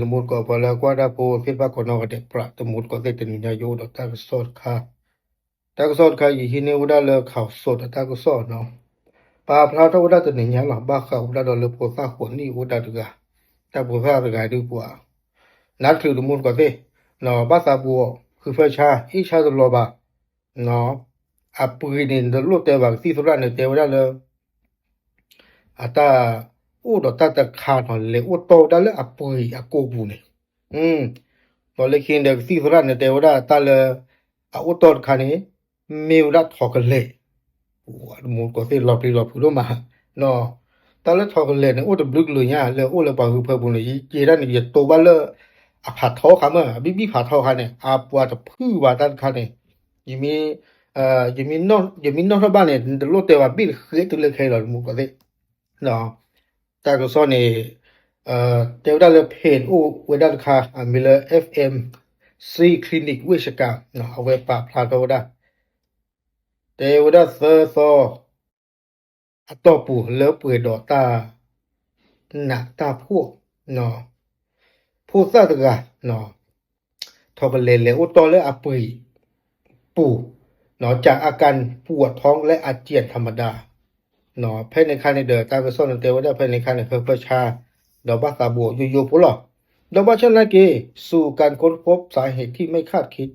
le mut ko pala kwa da po fit ba ko no ka de pra to mut ko de tin nya yo do ta so kha ta so kha yi hi ne uda le khaw so ta ko so no pa phla to uda tin nya la ba kha uda do le po sa ko ni uda de ga ta po sa de ga du poนัดคือดูมุนก็สิเนาะภาษาบัวคือเฟชาอีชาตลอบาเนาะอัปปุยนินตลุเตบักที่สุราเนี่ยเตวได้เลยอาตาอูดตาตะคาหนอเลยอูโตได้เลยอัปปุยอโกบูเนี่ยตอนเลยคินเด็กที่สุราเนี่ยเตวได้ตาเลยอูโตคานี่มีวดัดทอกเลยว่ามุนก็สิหลอบพูดมาเนาะตาเลยทอกเลยเนี่ยอูตบลึกเลยเนี่ยเลยอูเลยปาคือเพิ่มบุญเลยยีได้เนี่ยโตบ้าเลยอาผัดท้อคำอ่ะบีผัดท้อคันเนี่ยอาปวดจะพื้นว่าด้านคันเนี่ยยังมียังมีนอกบ้านเนี่ยรถเตว่าบินเคยตัวเล็กเคยหรอมุกก็ได้เนาะแต่ก็ซ้อนเนี่ยเตวได้เลยเพจอู้เวด้านค่ามีเลย FMC คลินิกวิชการเนาะเอาไว้ปราบพลาดก็ได้เตวได้เซอร์ซออัตโตปูเลิฟเปิดดอตาหนักตาพวกเนาะผู้ซาตกะเนาะทอกเลอุตอและอปุยปู่เนาะจากอาการปวดท้องและอาเจียนธรรมดาเนาะภายในคันในเดอตามไปซ่อนเตวได้ภายในคันในเพิ่มประชาดอกบ้าตาบัวอยู่ๆปุ๊หรอดอกบ้าชันละเกสู่การค้นพบสาเหตุที่ไม่คาดคิด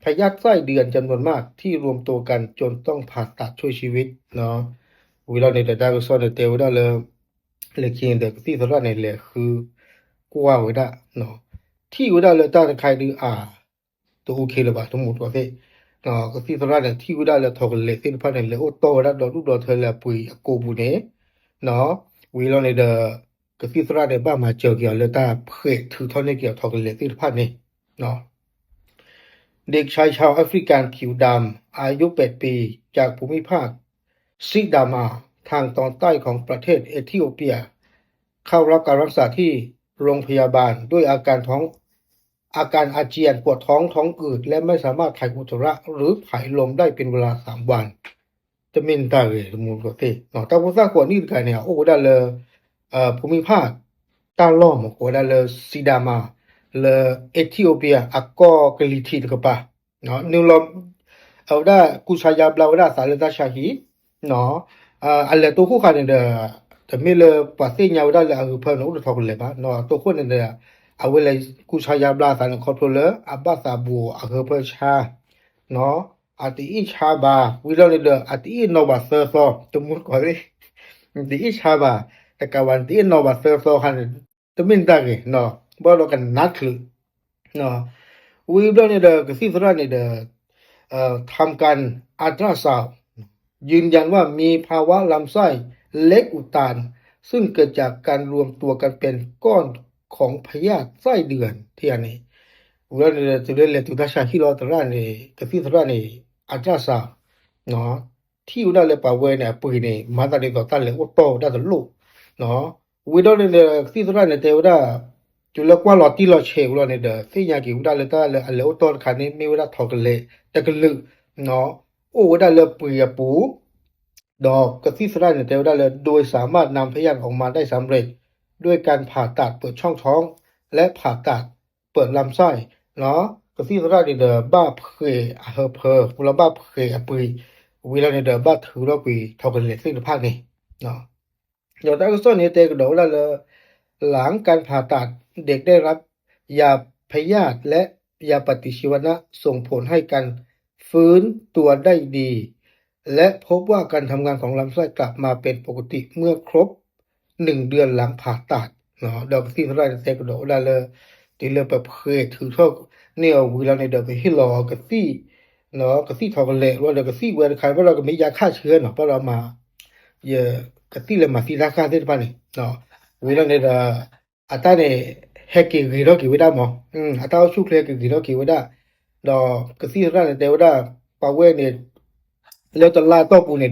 พยาธิไส้เดือนจำนวนมากที่รวมตัวกันจนต้องผ่าตัดช่วยชีวิตเนาะวิลาในเดอตามไปซ่อนเตวได้เลยคิงเดอที่สระในเลยคือกว่าไว้ได้เนาะที่ไว้ได้เลยตั้งใครดูตัวโอเคเลยป่ะทั้งหมดก็ได้เนาะก็ที่สระเนี่ยที่ไว้ได้เลยทอกเลยที่พันเนี่ยเลยโอ้โตแล้วดอกลูกดอกเธอเลยปุยโกบุเนี่ยเนาะวิลาในเดอก็ที่สระเนี่ยบ้ามาเจอเกี่ยวเลยตั้งเผยถือท่อนในเกี่ยวทอกเลยที่พันเนี่ยเนาะเด็กชายชาวแอฟริกันผิวดำอายุ8 ปีจากภูมิภาคซิดามาทางตอนใต้ของประเทศเอธิโอเปียเข้ารับการรักษาที่โรงพยาบาลด้วยอาการอาเจียนปวดท้องอืดและไม่สามารถถ่ายอุจจาระหรือผายลมได้เป็นเวลา3 วันจะมินตาเลยมูลก็เตเนาะแต่ว่าถ้าคนนี้กันเนี่ยโอ้ได้เลยภูมิภาคต้านล้อมโอ้ได้เลยซิดามาเลยเอธิโอเปียอักกอกลิทีก็ป่ะเนาะนิวลอมเอาได้กุชายาบลาวได้สารตาชาฮีเนาะอะไรตัวคู่กันเนี่ยแต่ไม่เลยปัสสิญาได้เลยเพิ่มอุดทอกเลยป่ะเนาะตัวคนเนี่ยเอาไว้เลยกุชายาบลาสารคอนโทรลเลอร์อับบาซาบูเพิ่มชาเนาะอาทิอิชาบาวิลาเลยอาทิอินโนบาเซอร์ซอตัวมุดก่อนเลยอาทิอิชาบาแต่กวันที่อินโนบาเซอร์ซอคันตัวมินตาเกเนาะบ่เรากันนัดคือเนาะวิลาเนี่ยก็สิสระเนี่ยทำการอัลตราซาวด์ยืนยันว่ามีภาวะลำไส้เล็กอุดตันซึ่งเกิดจากการรวมตัวกันเป็นก้อนของพยาธิไส้เดือนที่อันนี้เวลาเนี่ยจะเรียนตุตาชาฮิโรตระเนี่ยกสิตระเนี่ยอัลตราซาวด์เนาะที่อุดาเลยป่าเวเนี่ยปุยเนี่ยมาตาเนี่ยต่อต้านเลยอุตโตได้ตลุเนาะวิดาเนี่ยกสิตระเนี่ยเทวดาจุลกว่าหลอดที่เราเชอุดาเนี่ยที่ยากิอุดาเลยตาเลยอันเลยอุตโตคันนี้มีเวลาถอกเลยแต่ก็ลึกเนาะโอ้ได้เลยปุยปูดอกกระที่สลายในเตลได้เลยโดยสามารถนำพยาธิออกมาได้สำเร็จด้วยการผ่าตัดเปิดช่องท้องและผ่าตัดเปิดลำไส้เนาะกระที่สลายในบ้าเพยบุรบ้าเพยปุยวิลาในบ้าถือเราปีทอกันเลยซึ่งภาคนี้เนาะเดี๋ยวแต่ก็ส่วนนี้เตก็เดาได้เลยหลังการผ่าตัดเด็กได้รับยาพยาธิและยาปฏิชีวนะส่งผลให้การฟื้นตัวได้ดีและพบว่าการทำงานของลำไส้กลับมาเป็นปกติเมื่อครบ1 เดือนหลังผ่าตัดเนาะดอกที่สลายในเตก็เดาได้เลยที่เลยแบบเคยถือทอกเนี่ยวิลาในไปให้รอกระซี่เนาะกระซี่ทอกันเลยว่าเดี๋ยวกระซี่เวลาใครว่าเราก็มียาฆ่าเชื้อเนาะเพราะเรามาเยอะกระซี่เลยมาซีราคาเส้นพันนี่เนาะวิลาในอัตราเนี่ยแฮกกี่กิโลกี่วิดามออัตราชุกเลยกี่กิโลกี่วิดาดอกกระซี่สลายในเตว่าปาเวเนี่ยแล้วตลาดต่อปูเนี่ย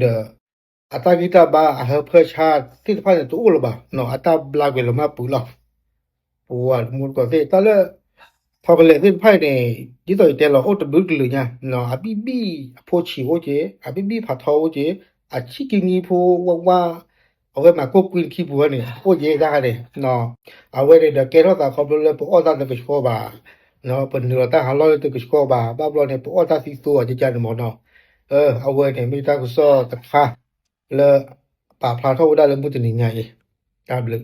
อัตรากิตาบาเพื่อชาติที่พันธุ์ตัวอุลบะเนาะอัตราบลาเวลมาปูหรอปูอ่ะมุดก็เสียแต่ละพอกันเลยที่พันธุ์เนี่ยยิ่งต่อเตลอโอตบุกเลยเนี่ยเนาะอาบิบีพอชีโอเจอาบิบีผัดทอโอเจอาชิกินีพูว่า เอาไว้มาก็กินขี้บัวเนี่ยโอ้เยได้เลยเนาะเอาไว้เดี๋ยวแกเราตาเขาเลยปอตาตะกิชโกบาเนาะเป็นเนื้อตาหาลอยตะกิชโกบาบาบลอเนี่ยปอตาสิตัวจะจันหมอเนาะเอาไว้เนี่ยมีตาก็ซอตะฟ้าแล้วป่าพลาเท่าได้เลยมุตนี่ไงตามลึก